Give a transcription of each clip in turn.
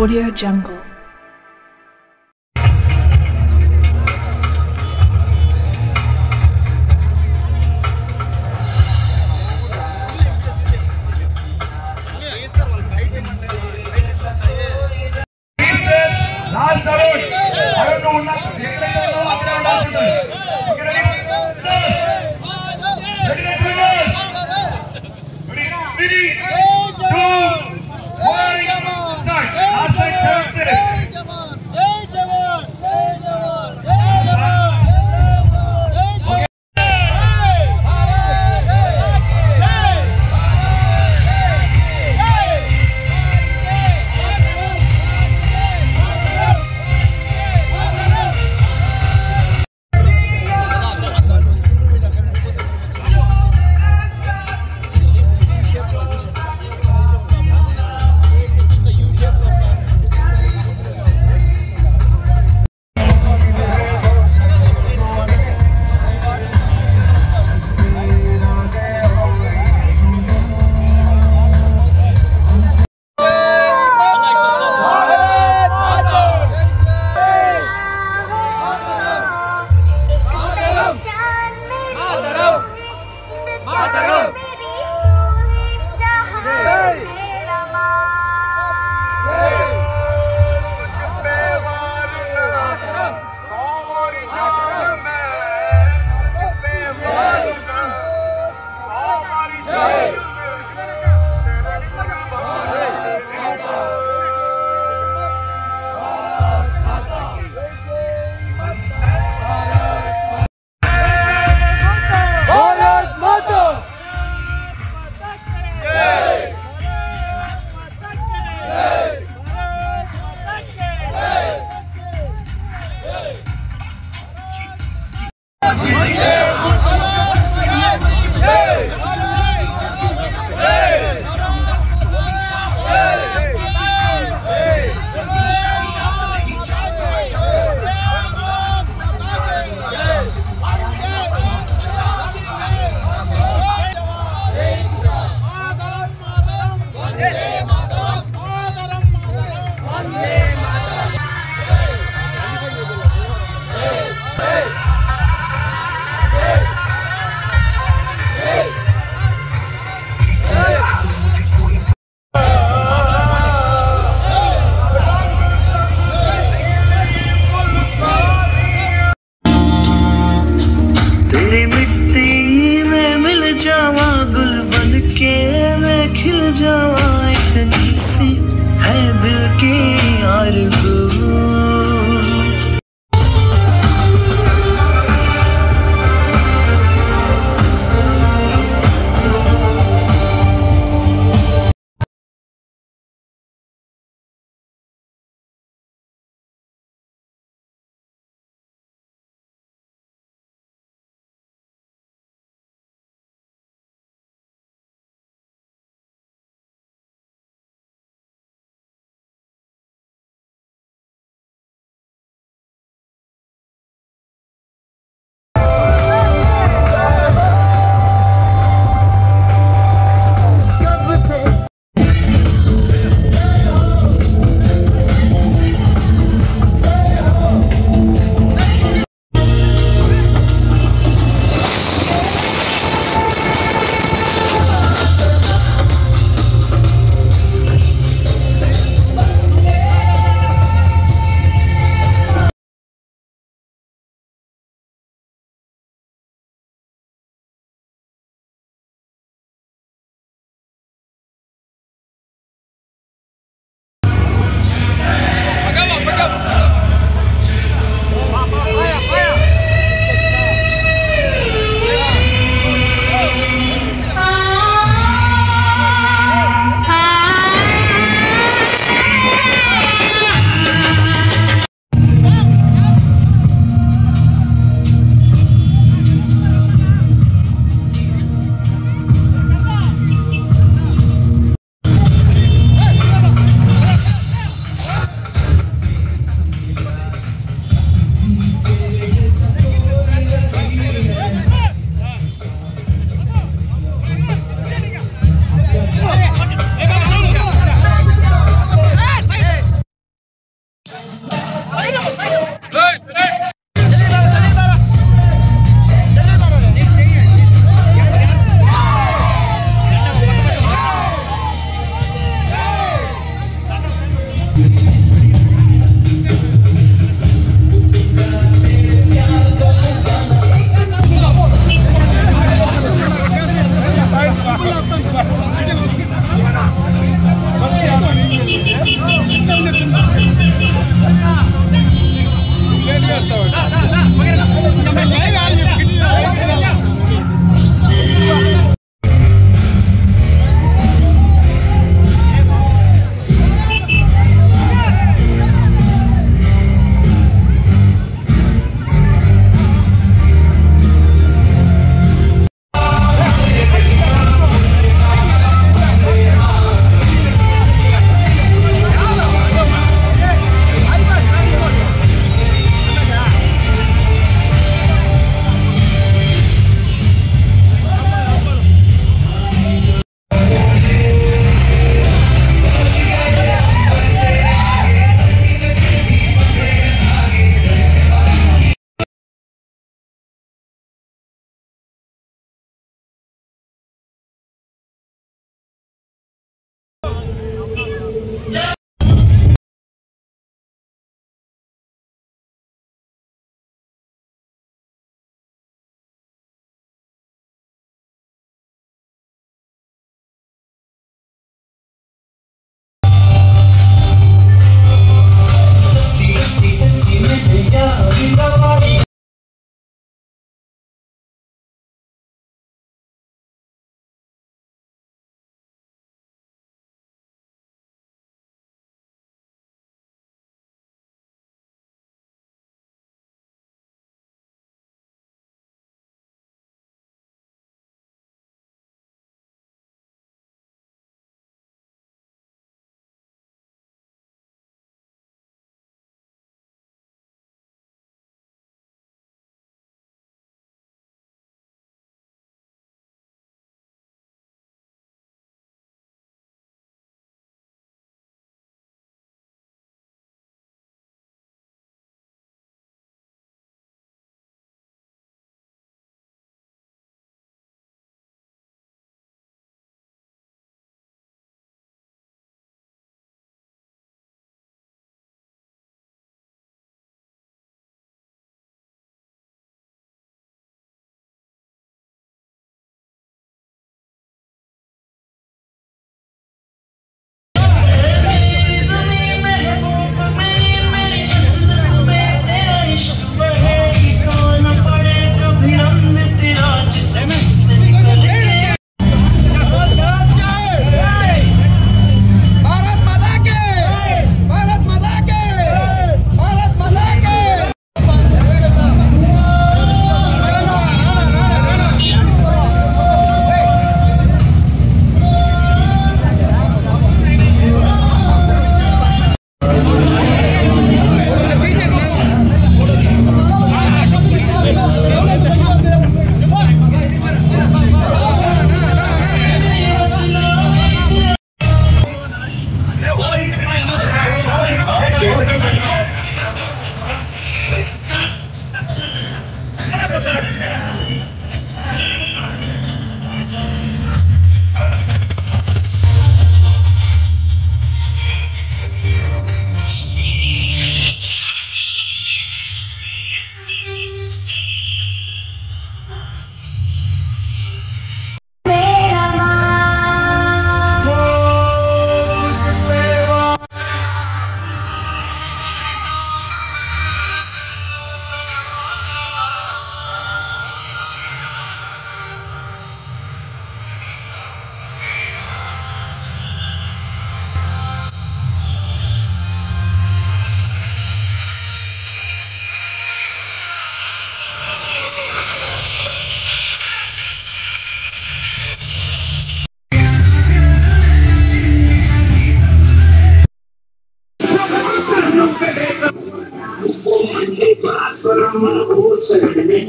Audio Jungle. Ready, 2, 1, start.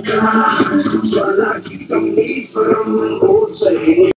Selagi kami bermusik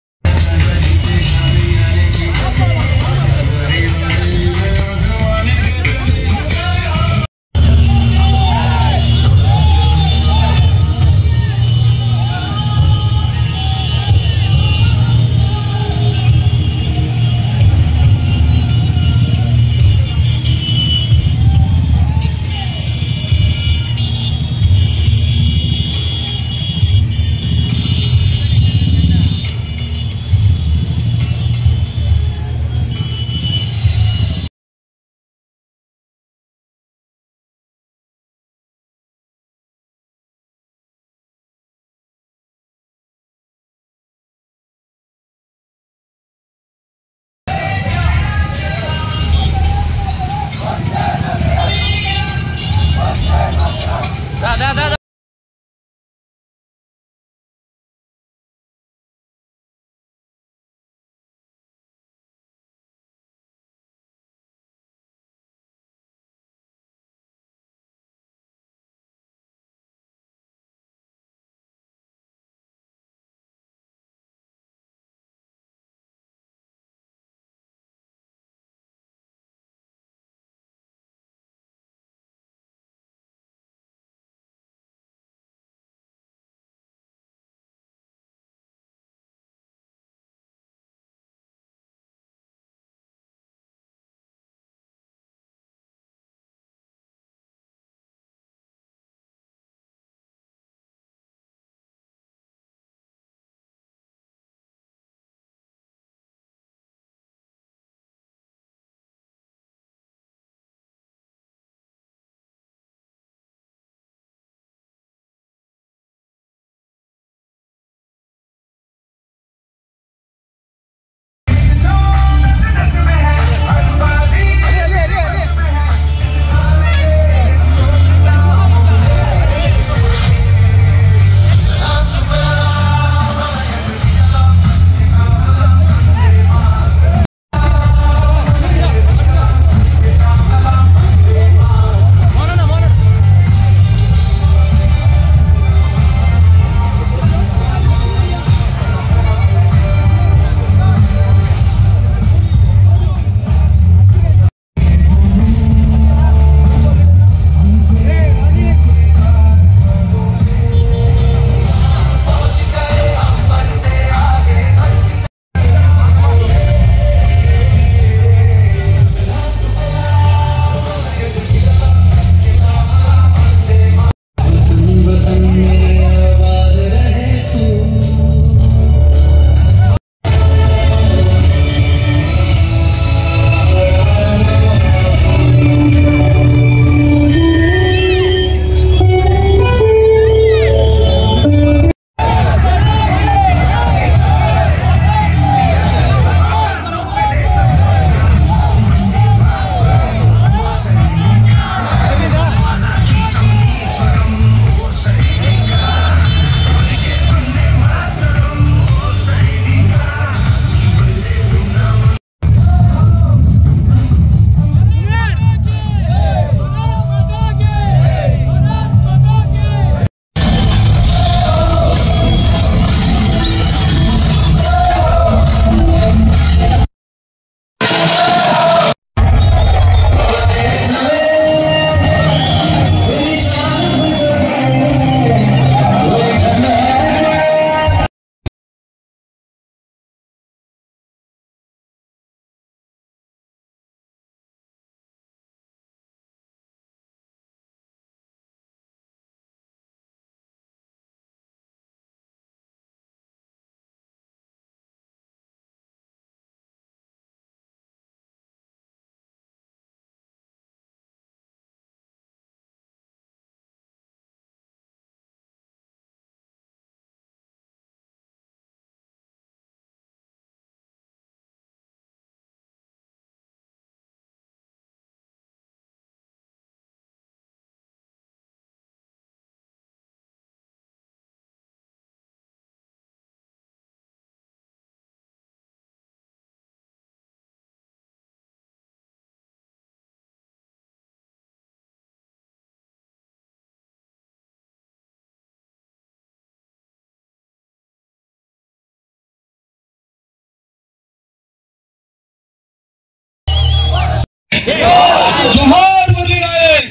Naik, జోహార్ మురళీ నాయక్.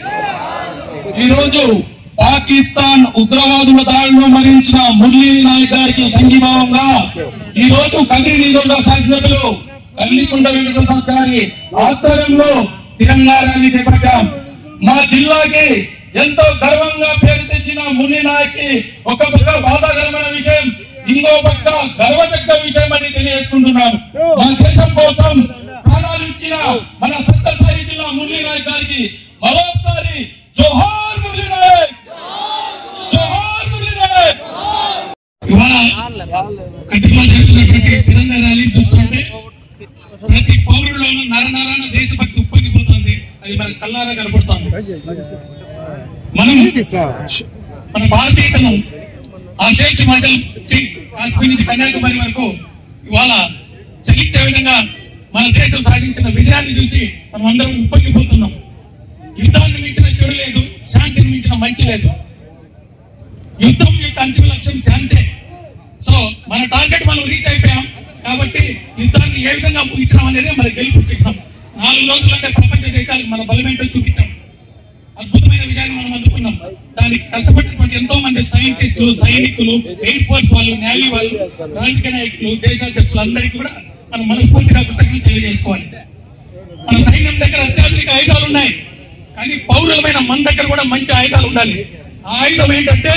ఈ రోజు పాకిస్తాన్ ఉగ్రవాదుల దాడిలో మరణించిన మురళీ నాయక్ గారికి సంఘీభావంగా ఈ రోజు కదిరి నియోజకవర్గ శాసనసభ్యులు కల్లికొండ వెంకటప్రసాద్ గారి ఆధ్వర్యంలో తిరంగా ర్యాలీ చేపట్టాం. మా జిల్లాకి ఎంతో గర్వంగా పేరు తెచ్చిన మురళీ నాయక్ కి ఒక పక్క బాధాకరమైన విషయం, ఇంకో పక్క గర్వదగ్గ విషయం అని తెలియజేసుకుంటున్నాం. మన దేశం కోసం ప్రాణాలు ఇచ్చిన మన సత్తసాయి జిల్లా మురళీ నాయక్ గారికి మరోసారి జోహార్ మురళీ నాయక్, జోహార్ మురళీ నాయక్. ఇవాళ కటిలో జరుగుతున్నటువంటి తిరంగా ర్యాలీ చూస్తుంటే ప్రతి పౌరుల్లోనూ నరనరాన దేశభక్తి ఉప్పొంగిపోతుంది. అది మన కళ్ళారా కనపడుతుంది. మనం మన భారతీయతను ఆ శేష మాటలు కాశ్మీర్ నుంచి కన్యాకుమారి వరకు ఇవాళ చలించే విధంగా మన దేశం సాధించిన విజయాన్ని చూసి మనం అందరం ఉప్పొంగిపోతున్నాం. యుద్ధాన్ని మించిన చెడు లేదు, శాంతిని మించిన మంచి లేదు. యుద్ధం యొక్క అంతిమ లక్ష్యం శాంతే. సో మన టార్గెట్ మనం రీచ్ అయిపోయాం కాబట్టి యుద్ధాన్ని ఏ విధంగా ముగించడం అనేది మన గెలుపు చిహ్నం. 4 రోజులంటే ప్రపంచ దేశాలకు మన బలమేంటో చూపించాం. అద్భుతమైన విజయాన్ని మనం అందుకున్నాం. దానికి కష్టపడినటువంటి ఎంతో మంది సైంటిస్టులు, సైనికులు, ఎయిర్ ఫోర్స్ వాళ్ళు, నేవీ వాళ్ళు, రాజకీయ నాయకులు, దేశాధ్యక్షులు అందరికీ కూడా మనం మనస్ఫూర్తిగా కృతజ్ఞతలు తెలియజేసుకోవాలి. మన సైన్యం దగ్గర అత్యాధునిక ఆయుధాలు ఉన్నాయి, కానీ పౌరులమైన మన దగ్గర కూడా మంచి ఆయుధాలు ఉండాలి. ఆ ఆయుధం ఏంటంటే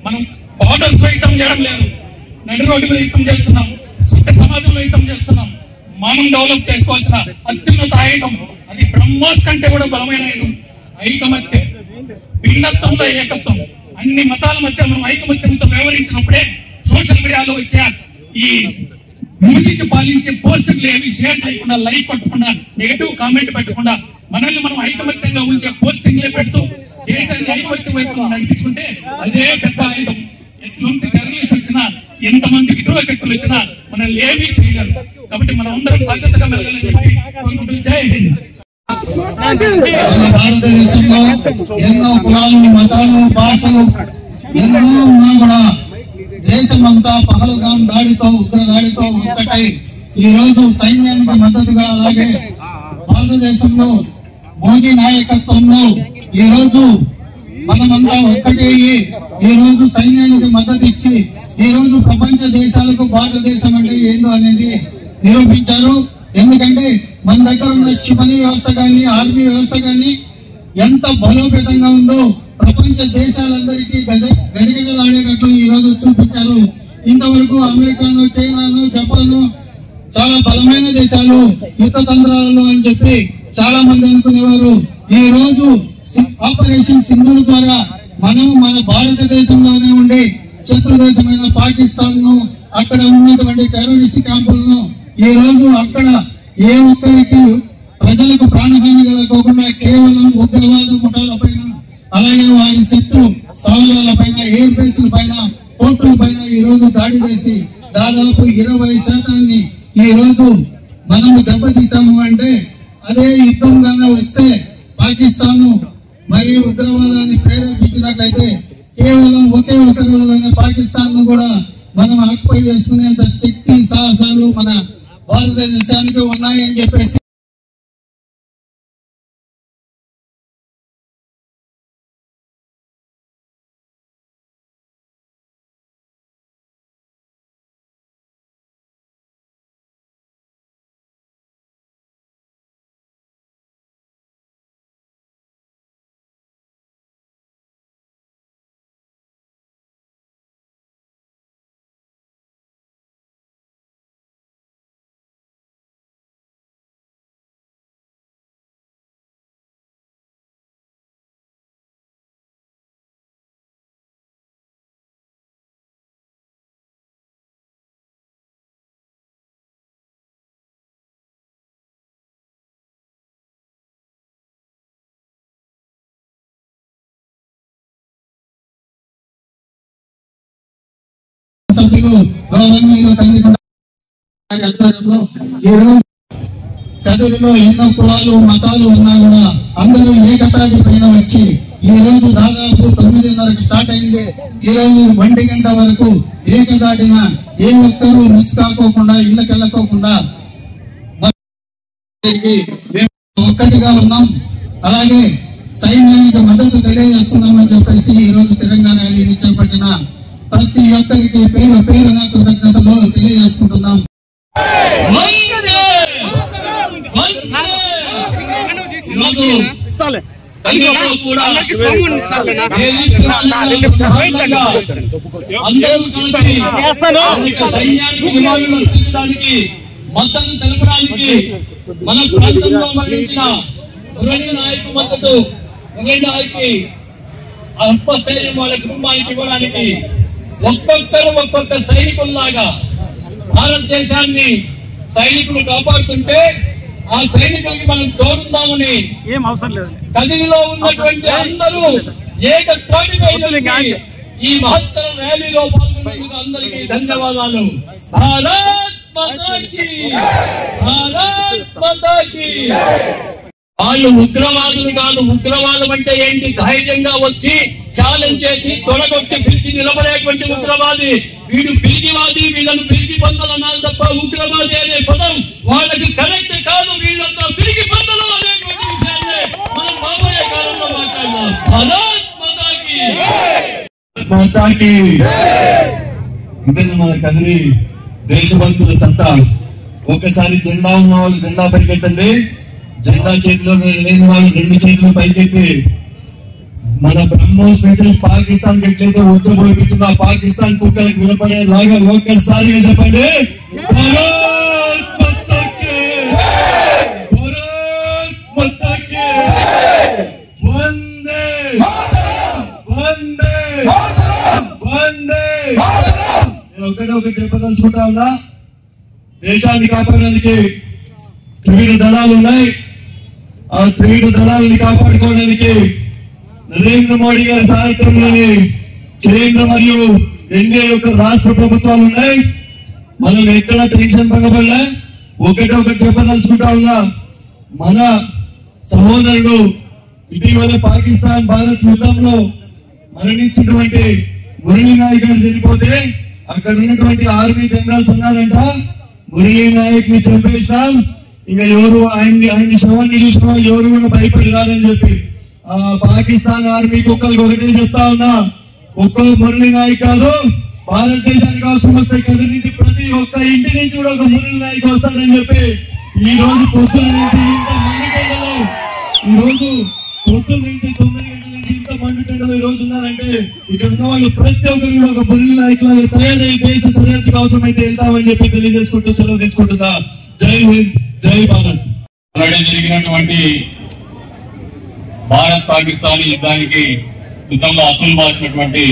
మనం బార్డర్స్ లో యుద్ధం చేయడం లేదు, నడి రోడ్డు మీద యుద్ధం చేస్తున్నాం, సభ్య సమాజంలో యుద్ధం చేస్తున్నాం. మనం డెవలప్ చేసుకోవాల్సిన అత్యున్నత ఆయుధం, అది బ్రహ్మోస్ కంటే కూడా బలమైన ఆయుధం ఐకమత్యం. భిన్నత్వంలో ఏకత్వం. అన్ని మతాల మధ్య మనం ఐకమత్యంతో వ్యవహరించినప్పుడే సోషల్ మీడియాలో వచ్చే ఈ విభజించి పాలించే పోస్టులు ఏమి షేర్ చేయకుండా, లైక్ కొట్టకుండా, నెగటివ్ కామెంట్ పెట్టకుండా మనల్ని మనం ఐకమత్యంగా ఉంచే పోస్టింగ్లే పెడుతూ దేశాన్ని ఐకమత్యం వైపు నడిపించుకుంటే అదే పెద్ద ఆయుధం. ఎటువంటి టెర్రరిస్ట్ వచ్చినా, ఎంతమంది విద్రోహ శక్తులు వచ్చినా మనల్ని ఏమీ చేయగలరు. కాబట్టి మనం అందరం బాధ్యతగా వెళ్ళాలని చెప్పి కోరుకుంటూ జై హింద్. భారతదేశంలో ఎన్నో కులాలు, మతాలు, భాషలు ఎన్నో ఉన్నా కూడా దేశమంతా పహల్గాం దాడితో, ఉగ్ర దాడితో ఒక్కటై ఈ రోజు సైన్యానికి మద్దతుగా, అలాగే భారతదేశంలో మోదీ నాయకత్వంలో ఈ రోజు మనమంతా ఒక్కటే ఈ రోజు సైన్యానికి మద్దతు ఇచ్చి ఈ రోజు ప్రపంచ దేశాలకు భారతదేశం అంటే ఏందో అనేది నిరూపించారు. ఎందుకంటే మన దగ్గర ఉన్న క్షిపణి వ్యవస్థ కానీ, ఆర్మీ వ్యవస్థ కానీ ఎంత బలోపేతంగా ఉందో ప్రపంచ దేశాలందరికీ గజగజలాడేటట్లు ఈ రోజు చూపించారు. ఇంతవరకు అమెరికాను, చైనాను, జపాను చాలా బలమైన దేశాలు యుద్ధ తంత్రాలలో అని చెప్పి చాలా మంది అనుకునేవారు. ఈ రోజు ఆపరేషన్ సింధూర్ ద్వారా మనం మన భారతదేశంలోనే ఉండి శత్రు దేశమైన పాకిస్తాన్ ను, అక్కడ ఉన్నటువంటి టెర్రరిస్ట్ క్యాంపులను ఈ రోజు అక్కడ ఏ ఒక్కరికి ప్రజలకు ప్రాణహాని కలగకుండా కేవలం ఉగ్రవాద ముఠాల పైన, అలాగే వారి శత్రు స్థావరాల పైన, ఎయిర్ బేస్ల పైన, పోర్టుల పైన ఈ రోజు దాడి చేసి దాదాపు 20% ఈ రోజు మనము దెబ్బతీసాము. అంటే అదే యుద్ధంగానే వస్తే పాకిస్తాన్ మరియు ఉగ్రవాదాన్ని ప్రేరేపించినట్లయితే కేవలం ఒకే ఒక రోజులోనే పాకిస్తాన్ ను కూడా మనం ఆక్యుపై చేసుకునేంత శక్తి, సాహసాలు మన భారతదేశానికి ఉన్నాయని చెప్పేసి సభ్యులు గౌరవనీయులు కదిరిలో ఎన్నో కులాలు, మతాలు ఉన్నా కూడా అందరూ ఏకతాటి పైన వచ్చి ఈ రోజు దాదాపు 9:30కి స్టార్ట్ అయింది. ఈ రోజు 1 గంట వరకు ఏకతాటిన ఏ ఒక్కరూ మిస్ కాకోకుండా, ఇళ్ళకి వెళ్ళకోకుండా ఒక్క ఒక్కటిగా ఉన్నాం. అలాగే సైన్యానికి మద్దతు తెలియజేస్తున్నామని చెప్పేసి ఈ రోజు తెలంగాణ ర్యాలీని చేపట్టిన ప్రతి ఒక్కరికి పేరు పేరున కృతజ్ఞతలు తెలియజేసుకుంటున్నాం. మద్దతు తెలపడానికి మన ప్రాంతంలో మరణించిన మురళీ నాయకు మద్దతు మురళీ నాయకి అల్పస్థైర్యం వాళ్ళ కుటుంబానికి ఇవ్వడానికి ఒక్కొక్కరు ఒక్కొక్క సైనికుల్లాగా భారతదేశాన్ని సైనికులు కాపాడుతుంటే ఆ సైనికులకి మనం తోడుందామని ఏం అవసరం లేదు కదిలిలో ఉన్నటువంటి అందరూ ఏకత్వానిపై ఈ మహత్తర ర్యాలీలో పాల్గొన్నందుకు అందరికీ ధన్యవాదాలు. భారత్ మాతా కీ, భారత్ మాతా కీ. వాళ్ళు ఉగ్రవాదులు కాదు. ఉగ్రవాదం అంటే ఏంటి? ధైర్యంగా వచ్చి ఛాలెంజ్ చేసి తొడగొట్టి పిలిచి నిలబడేటువంటి ఉగ్రవాది. వీడు పిరిగివాది, వీళ్ళను పిరిగి పందలనాలి తప్ప ఉగ్రవాది అనే పదం వాళ్ళకి కరెక్ట్ కాదు. వీళ్ళంతా పిరిగి పందలు అనేటువంటి విషయాన్ని మనం రాబోయే కాలంలో మాట్లాడదాం. భారత్ మాతా కీ, మాతా కీ. ఇదే మన కదిరి దేశభక్తుల సత్తా. ఒకసారి జెండా ఉన్న వాళ్ళు జెండా పైకెత్తండి. జెండా చేతిలో లేని వాళ్ళు రెండు చేతులు పైకెత్తి మన బ్రహ్మోస్ స్పెషల్ పాకిస్తాన్ ఎట్లయితే ఉచ్చబోయించిందో ఆ పాకిస్తాన్ కుక్కలకు వినపడేలాగా ఒక్కసారిగా చెప్పండి. భారత్ మాతా కీ, భారత్ మాతా కీ. వందే వందే వందే. నేను ఒకటి చెప్పదలుచుకుంటా ఉన్నా. దేశాన్ని కాపాడడానికి త్రివిధ దళాలు ఉన్నాయి. ఆ త్రివిధ దళాలని కాపాడుకోవడానికి నరేంద్ర మోడీ గారి సారథ్యంలోని కేంద్ర మరియు ఎన్డీఏ యొక్క రాష్ట్ర ప్రభుత్వాలు ఉన్నాయి. మనం ఎక్కడ టెన్షన్ పడబడలే. ఒకటి చెప్పదలుచుకుంటా ఉన్నా. మన సహోదరుడు ఇటీవల పాకిస్తాన్ భారత్ యుద్ధంలో మరణించినటువంటి మురళీ నాయక్ గారు చనిపోతే అక్కడ ఉన్నటువంటి ఆర్మీ జనరల్స్ అన్నారంట, మురళీ నాయక్ ని చంపేసినాం, ఇంకా ఎవరు ఆయన్ని శవాన్ని చూసిన ఎవరు కూడా భయపడి రారని చెప్పి ఆ పాకిస్తాన్ ఆర్మీ కుక్కలకు ఒకటే చెప్తా ఉన్నా. ఒక్కో మురళీ నాయక్ కాదు, భారతదేశానికి అవసరం వస్తే కదిరి నుంచి ప్రతి ఒక్క ఇంటి నుంచి కూడా ఒక మురళీ నాయక్ వస్తాడని చెప్పి ఈ రోజు పొద్దున నుంచి ఇంత మండుటెండలో, ఈ రోజు పొద్దున నుంచి 9 గంటల నుంచి ఇంత మండుటెండలో ఈ రోజు ఉన్నారంటే ఇక్కడ ఉన్న వాళ్ళు ప్రతి ఒక్కరు కూడా ఒక మురళీ నాయక్ లాగా తయారై దేశ సరిహద్దుకు అవసరమైతే వెళ్తామని చెప్పి తెలియజేసుకుంటూ సెలవు తీసుకుంటున్నా. జై హింద్, జై భారత్. జరిగినటువంటి భారత్ పాకిస్తాన్ యుద్ధంలో అసలు బాసినటువంటి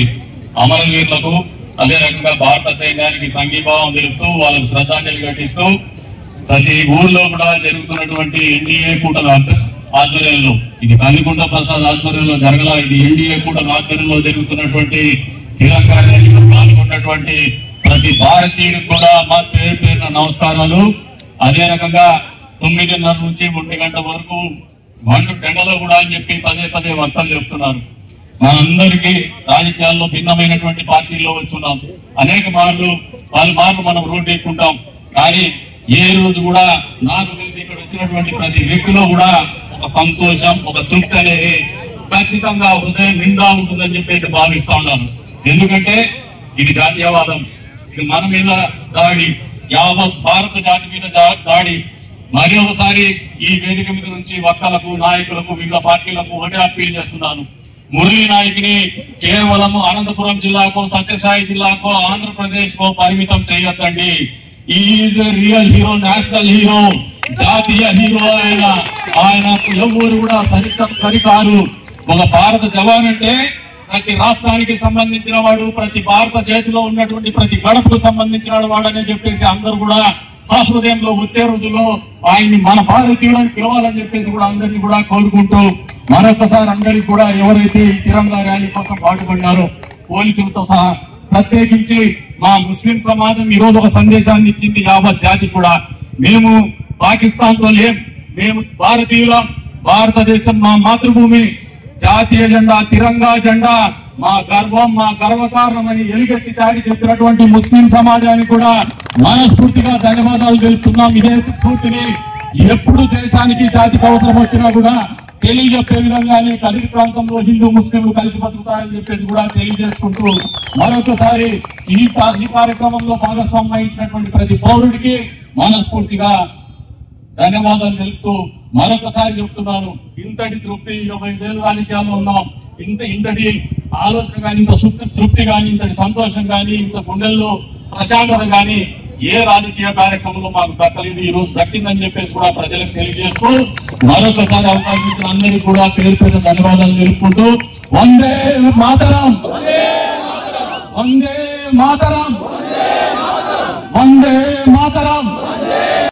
అమరవీరులకు, అదే రకంగా భారత సైన్యానికి సంఘీభావం తెలుపుతూ వాళ్ళకు శ్రద్ధాంజలి ఘటిస్తూ ప్రతి ఊర్లో కూడా జరుగుతున్నటువంటి ఎన్డీఏ కూటమి ఆధ్వర్యంలో, ఇది కందికుంట ప్రసాద్ ఆధ్వర్యంలో జరగల, ఇది ఎన్డీఏ కూటమి ఆధ్వర్యంలో జరుగుతున్నటువంటి తిరంగా ర్యాలీలో పాల్గొన్నటువంటి ప్రతి భారతీయుడికి కూడా మా పేరు పేరున నమస్కారాలు. అదే రకంగా 9:30 నుంచి 1 గంట వరకు టెండలో కూడా అని చెప్పి పదే వక్తలు చెప్తున్నారు. మనందరికీ రాజకీయాల్లో భిన్నమైనటువంటి పార్టీల్లో వచ్చున్నాం. అనేక మార్లు మనం రోడ్డు ఎక్కుంటాం. కానీ ఏ రోజు కూడా నాకు తెలిసి ఇక్కడ వచ్చినటువంటి ప్రతి వ్యక్తిలో కూడా ఒక సంతోషం, ఒక తృప్తి అనేది ఖచ్చితంగా హృదయం నిండా ఉంటుందని చెప్పేసి భావిస్తా ఉన్నాను. ఎందుకంటే ఇది జాతీయవాదం, ఇది మన మీద దాడి, యావత్ భారత జాతి మీద దాడి. మరి ఒకసారి ఈ వేదిక మీద నుంచి వక్తలకు, నాయకులకు, వివిధ పార్టీలకు ఒకటే అప్పీల్ చేస్తున్నాను. మురళీ నాయక్ని కేవలం అనంతపురం జిల్లాకో, సత్యసాయి జిల్లాకో, ఆంధ్రప్రదేశ్ కో పరిమితం చేయొద్దండి. Is real hero, national hero, జాతీయ హీరో. ఆయనకు ఎవరు కూడా సరికారు. ఒక భారత జవాన్ అంటే ప్రతి రాష్ట్రానికి సంబంధించిన వాడు, ప్రతి భారత జాతిలో ఉన్నటువంటి ప్రతి గడపకు సంబంధించిన వాడు అని చెప్పేసి అందరూ కూడా సహృదయంలో వచ్చే రోజుల్లో ఆయన్ని మన భారతీయులను పిలవాలని చెప్పేసి కూడా అందరినీ కూడా కోరుకుంటూ మరొకసారి అందరికి కూడా ఎవరైతే ఈ తిరంగా ర్యాలీ కోసం పాటుపడ్డారో పోలీసులతో సహా ప్రత్యేకించి మా ముస్లిం సమాజం ఈ రోజు ఒక సందేశాన్ని ఇచ్చింది యావత్ జాతి కూడా. మేము పాకిస్తాన్ తో లేం, మేము భారతీయులం. భారతదేశం మా మాతృభూమి. జాతీయ జెండా, తిరంగా జెండా మా గర్వం, మా గర్వకారణం అని ఎలుగెత్తి చాటి చెప్పినటువంటి ముస్లిం సమాజానికి కూడా మనస్ఫూర్తిగా ధన్యవాదాలు తెలుపుతున్నాం. ఇదే స్ఫూర్తిని ఎప్పుడు దేశానికి జాతికి అవసరం వచ్చినా కూడా తెలియజెప్పే విధంగానే కదిరి ప్రాంతంలో హిందూ ముస్లింలు కలిసి బతుకుతారని చెప్పేసి కూడా తెలియజేసుకుంటూ మరొకసారి ఈ కార్యక్రమంలో భాగస్వామ్యం వహించినటువంటి ప్రతి పౌరుడికి మనస్ఫూర్తిగా ధన్యవాదాలు తెలుపుతూ మరొకసారి చెప్తున్నాను, ఇంతటి తృప్తి 25 ఏళ్ళ రాజకీయాల్లో ఉన్నాం, ఇంతటి ఆలోచన కానీ, ఇంత తృప్తి కానీ, ఇంతటి సంతోషం కానీ, ఇంత గుండెల్లో ప్రశాంతత కానీ ఏ రాజకీయ కార్యక్రమంలో మాకు దక్కలేదు. ఈ రోజు దక్కిందని చెప్పేసి కూడా ప్రజలకు తెలియజేస్తూ మరొకసారి అవకాశం ఇచ్చిన అందరికీ కూడా పేరు పేరు ధన్యవాదాలు తెలుపుకుంటూ వందే మాతరం, వందే మాతరం, వందే మాతరం.